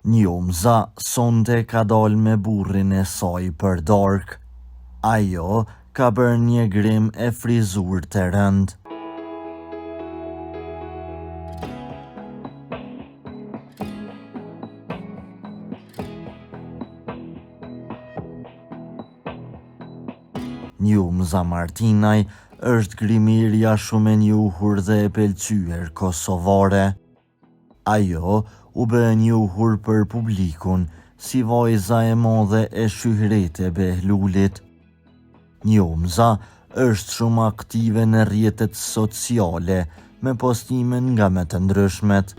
Njomza sonte ka dalë me burrin e saj për darkë. Ajo ka bërë një grim e frizur të rëndë. Njomza Martinaj është grimirja shumë e njohur dhe e pëlqyer kosovare. Ajo u bë njohur për publikun si vajza e madhe e Shyhrete Behlulit. Njomza është shumë aktive në rrjetet sociale me postime nga më të ndryshmet.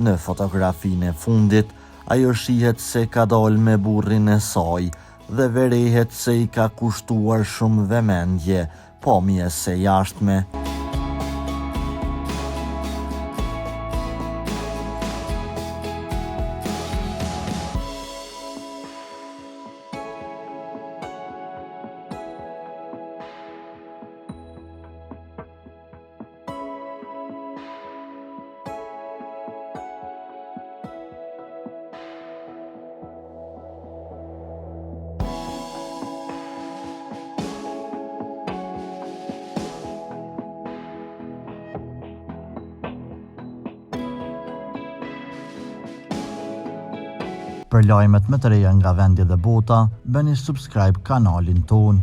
Në fotografinë e fundit, ajo shihet se ka dalë me burrin e saj dhe verehet se i ka kushtuar shumë vëmendje pamjes së jashtme. Për lajmet më të reja nga vendi dhe bota, bëni subscribe kanalin ton.